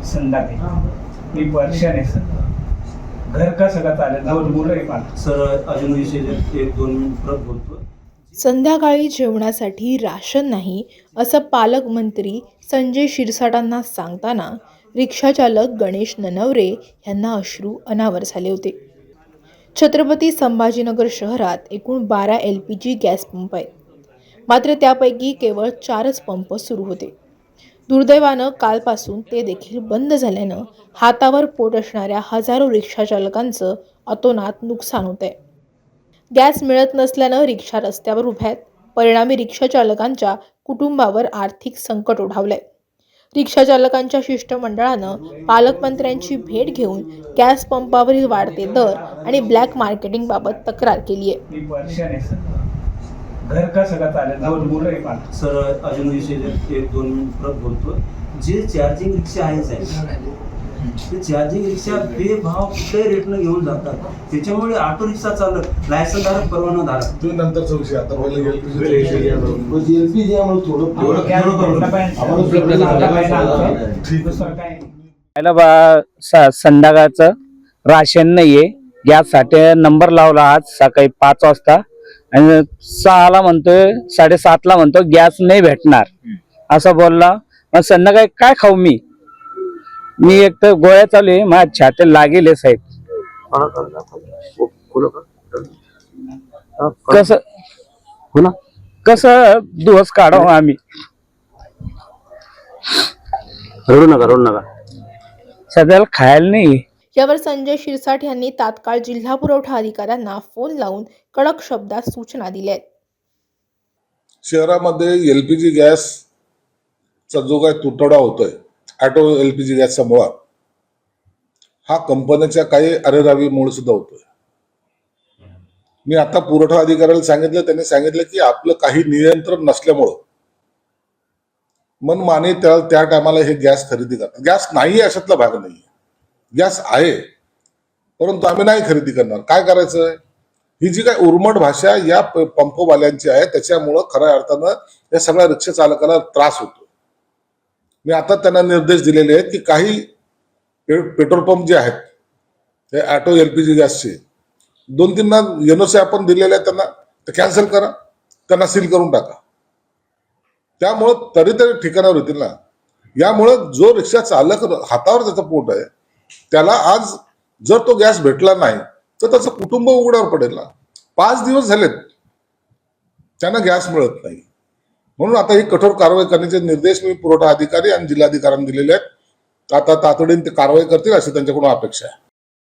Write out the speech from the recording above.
संध्याकाळी मी पर्शन आहे सर. घर कसं का चालेल? 2 मुलं आहे मला सर. अजून विषय 1-2 मिनिट परत बोलतो. संध्याकाळी जेवणासाठी राशन नाही असं पालकमंत्री संजय शिरसाटांना सांगताना रिक्षाचालक गणेश ननवरे यांना अश्रू अनावर झाले होते. छत्रपती संभाजीनगर शहरात एकूण 12 LPG गॅस पंप आहेत. मात्र त्यापैकी केवळ 4च पंप सुरू होते. दुर्दैवानं कालपासून ते देखील बंद झाल्यानं हातावर पोट असणाऱ्या हजारो रिक्षाचालकांचं अतोनात नुकसान होत आहे. गॅस मिळत नसल्यानं रिक्षा रस्त्यावर उभ्या आहेत. परिणामी रिक्षाचालकांच्या कुटुंबावर आर्थिक संकट ओढावलंय. रिक्षाचालकांच्या शिष्टमंडळानं पालकमंत्र्यांची भेट घेऊन गॅस पंपावरील वाढते दर आणि ब्लॅक मार्केटिंगबाबत तक्रार केली आहे. मी पर्शन आहे सर. घर कसं का चालेल? 2 मुलं आहे मला सर. अजून विषय 1-2 मिनिट परत बोलतो. जे चार्जिंग रिक्षा आहे साहेब, ते चार्जिंग रिक्षा बेभाव कुठल्याही रेटनं घेऊन जातात. त्याच्यामुळे ऑटो रिक्षा चालक, लायसनधारक, परवानाधारक तो नंतरचा विषय. आता पहिला एलपीजी आम्हाला संध्याकाळचं राशन नाहीये. गॅससाठी नंबर लावला आज सकाळी 5 वाजता आणि 6ला म्हणतोय, 7:30ला म्हणतो गॅस नाही भेटणार असं बोलला. मग संध्याकाळी काय खाऊ मी एक तर गोळ्या चालू आहे, माझ्या छाती लागेल साहेब. कसं दिवस काढावं आम्ही? रडू नका. सध्याला खायला नाही. यावर संजय शिरसाट यांनी तात्काळ जिल्हा पुरवठा अधिकाऱ्यांना फोन लावून कडक शब्दात सूचना दिल्या आहेत. शहरामध्ये एलपीजी गॅसचा जो काही तुटवडा होतोय ऑटो एलपीजी गॅसचा मुळा, हा कंपन्याच्या काही अरेरावीमुळे सुद्धा होतोय. मी आता पुरवठा अधिकाऱ्याला सांगितलं, त्यांनी सांगितलं की आपलं काही नियंत्रण नसल्यामुळं मनमानी त्या टायमाला हे गॅस खरेदी करतात. गॅस नाही अशातला भाग नाही, गॅस आहे, परंतु आम्ही नाही खरेदी करणार. काय करायचं? ही जी काही उर्मट भाषा या पंपवाल्यांची आहे, त्याच्यामुळं खऱ्या अर्थानं या सगळ्या रिक्षा चालकाला त्रास होतो. मी आता त्यांना निर्देश दिलेले आहेत की काही पेट्रोल पंप जे आहेत हे ऑटो एलपीजी गॅसचे 2-3 NOC आपण दिलेले आहेत, त्यांना ते कॅन्सल करा, त्यांना सील करून टाका. त्यामुळं तरी ठिकाणावर येतील ना. यामुळं जो रिक्षा चालक हातावर त्याचं पोट आहे, त्याला आज जर तो गॅस भेटला नाही तर त्याचं कुटुंब उघड्यावर पडेल ना. 5 दिवस झालेत त्यांना गॅस मिळत नाही. म्हणून आता ही कठोर कारवाई करण्याचे निर्देश मी पुरवठा अधिकारी आणि जिल्हाधिकाऱ्यांना दिलेले आहेत. आता तातडीने ते कारवाई करतील अशी त्यांच्याकडून अपेक्षा आहे.